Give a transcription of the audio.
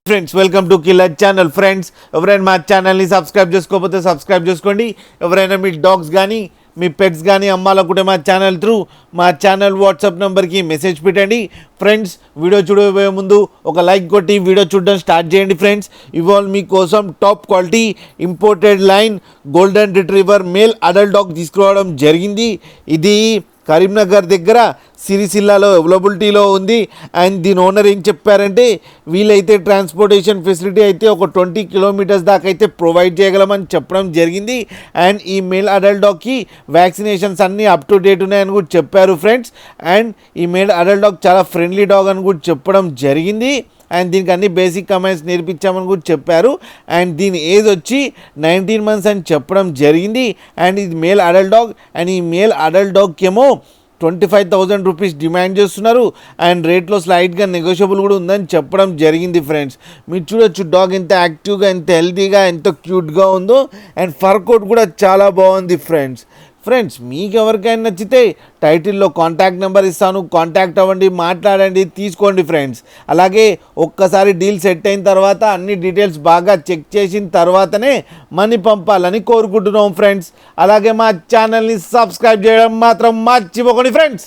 Friends welcome to killer channel. Friends ఎవరైనా మా ఛానల్ని సబ్స్క్రైబ్ చేసుకోకపోతే సబ్స్క్రైబ్ చేసుకోండి. ఎవరైనా మీ డాగ్స్ కానీ మీ పెట్స్ కానీ అమ్మాలనుకుంటే మా ఛానల్ త్రూ మా ఛానల్ వాట్సాప్ నెంబర్కి మెసేజ్ పెట్టండి. ఫ్రెండ్స్ వీడియో చూడబోయే ముందు ఒక లైక్ కొట్టి వీడియో చూడడం స్టార్ట్ చేయండి. ఫ్రెండ్స్ ఇవాళ మీకోసం top quality imported line golden retriever male adult dog తీసుకురావడం జరిగింది. ఇది కరీంనగర్ దగ్గర సిరిసిల్లాలో అవైలబిలిటీలో ఉంది. అండ్ దీని ఓనర్ ఏం చెప్పారంటే వీలైతే ట్రాన్స్పోర్టేషన్ ఫెసిలిటీ అయితే ఒక 20 కిలోమీటర్స్ దాకా అయితే ప్రొవైడ్ చేయగలమని చెప్పడం జరిగింది. అండ్ ఈ మేల్ అడల్ట్ డాగ్కి వ్యాక్సినేషన్స్ అన్నీ అప్ టు డేట్ ఉన్నాయని కూడా చెప్పారు ఫ్రెండ్స్. అండ్ ఈ మేల్ అడల్ట్ డాగ్ చాలా ఫ్రెండ్లీ డాగ్ అని కూడా చెప్పడం జరిగింది. అండ్ దీనికి అన్ని బేసిక్ కమాండ్స్ నేర్పించామని కూడా చెప్పారు. అండ్ దీని ఏజ్ వచ్చి 19 మంత్స్ అని చెప్పడం జరిగింది. అండ్ ఇది మేల్ అడల్ట్ డాగ్. అండ్ ఈ మేల్ అడల్ట్ డాగ్కి ఏమో 25,000 రూపీస్ డిమాండ్ చేస్తున్నారు. అండ్ రేట్లో స్లైట్గా నెగోషియబుల్ కూడా ఉందని చెప్పడం జరిగింది. ఫ్రెండ్స్ మీరు చూడొచ్చు డాగ్ ఎంత యాక్టివ్గా, ఎంత హెల్తీగా, ఎంత క్యూట్గా ఉందో. అండ్ ఫర్ కోట్ కూడా చాలా బాగుంది ఫ్రెండ్స్ మీకు ఎవరికైనా నచ్చితే టైటిల్లో కాంటాక్ట్ నెంబర్ ఇస్తాను, కాంటాక్ట్ అవ్వండి, మాట్లాడండి, తీసుకోండి ఫ్రెండ్స్. అలాగే ఒక్కసారి డీల్ సెట్ అయిన తర్వాత అన్ని డీటెయిల్స్ బాగా చెక్ చేసిన తర్వాతనే మనీ పంపాలని కోరుకుంటున్నాం ఫ్రెండ్స్. అలాగే మా ఛానల్ని సబ్స్క్రైబ్ చేయడం మాత్రం మర్చిపోకండి ఫ్రెండ్స్.